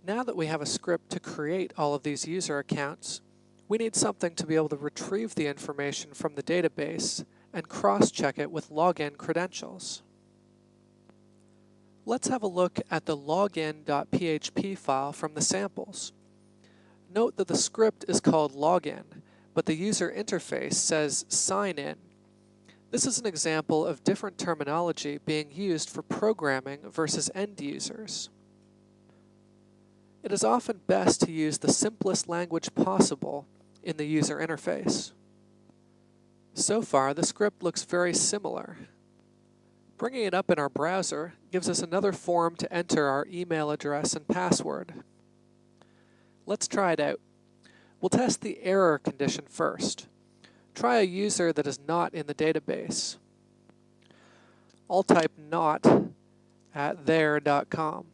Now that we have a script to create all of these user accounts, we need something to be able to retrieve the information from the database and cross-check it with login credentials. Let's have a look at the login.php file from the samples. Note that the script is called login, but the user interface says sign in. This is an example of different terminology being used for programming versus end users. It is often best to use the simplest language possible in the user interface. So far, the script looks very similar. Bringing it up in our browser gives us another form to enter our email address and password. Let's try it out. We'll test the error condition first. Try a user that is not in the database. I'll type not at there.com.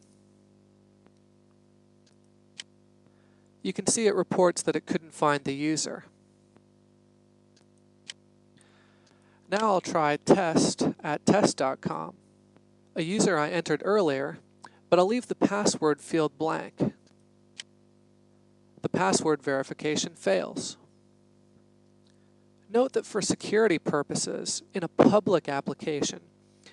You can see it reports that it couldn't find the user. Now I'll try test at test.com, a user I entered earlier, but I'll leave the password field blank. The password verification fails. Note that for security purposes, in a public application,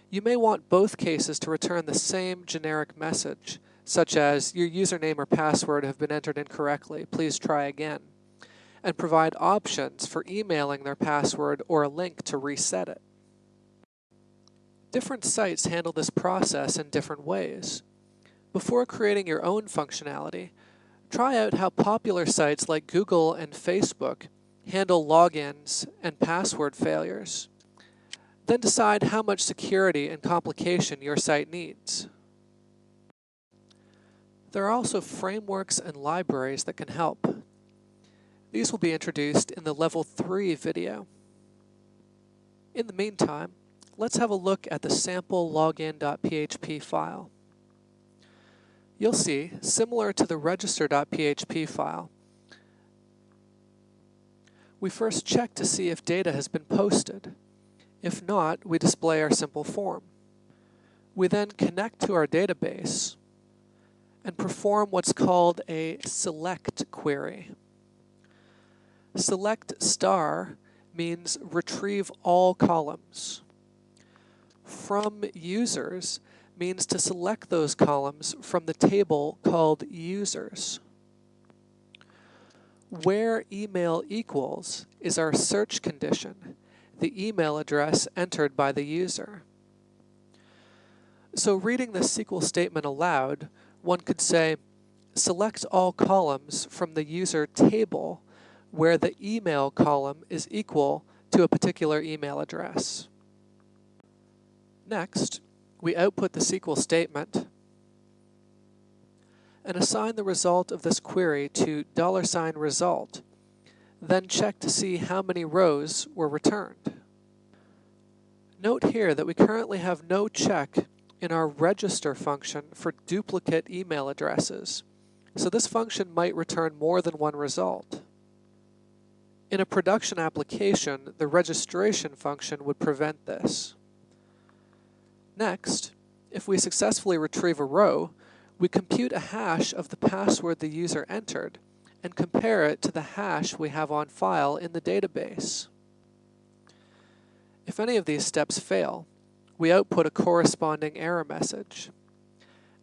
you may want both cases to return the same generic message, such as your username or password have been entered incorrectly, please try again, and provide options for emailing their password or a link to reset it. Different sites handle this process in different ways. Before creating your own functionality, try out how popular sites like Google and Facebook handle logins and password failures. Then decide how much security and complication your site needs. There are also frameworks and libraries that can help. These will be introduced in the Level 3 video. In the meantime, let's have a look at the sample login.php file. You'll see, similar to the register.php file, we first check to see if data has been posted. If not, we display our simple form. We then connect to our database and perform what's called a select query. Select star means retrieve all columns. From users means to select those columns from the table called users. Where email equals is our search condition, the email address entered by the user. So reading this SQL statement aloud, one could say, select all columns from the user table where the email column is equal to a particular email address. Next, we output the SQL statement and assign the result of this query to $result, then check to see how many rows were returned. Note here that we currently have no check in our register function for duplicate email addresses, so this function might return more than one result. In a production application, the registration function would prevent this. Next, if we successfully retrieve a row, we compute a hash of the password the user entered and compare it to the hash we have on file in the database. If any of these steps fail, we output a corresponding error message.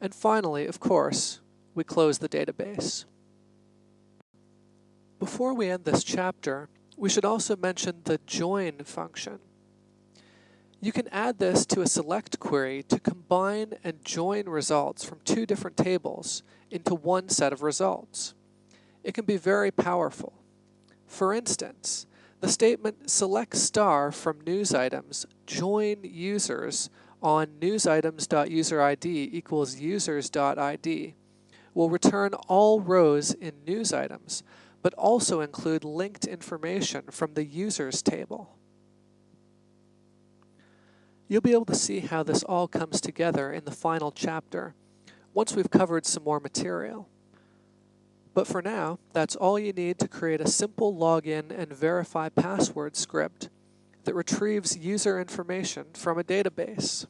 And finally, of course, we close the database. Before we end this chapter, we should also mention the join function. You can add this to a select query to combine and join results from two different tables into one set of results. It can be very powerful. For instance, the statement select star from news items, join users on newsitems.userid equals users.id will return all rows in news items, but also include linked information from the users table. You'll be able to see how this all comes together in the final chapter once we've covered some more material. But for now, that's all you need to create a simple login and verify password script that retrieves user information from a database.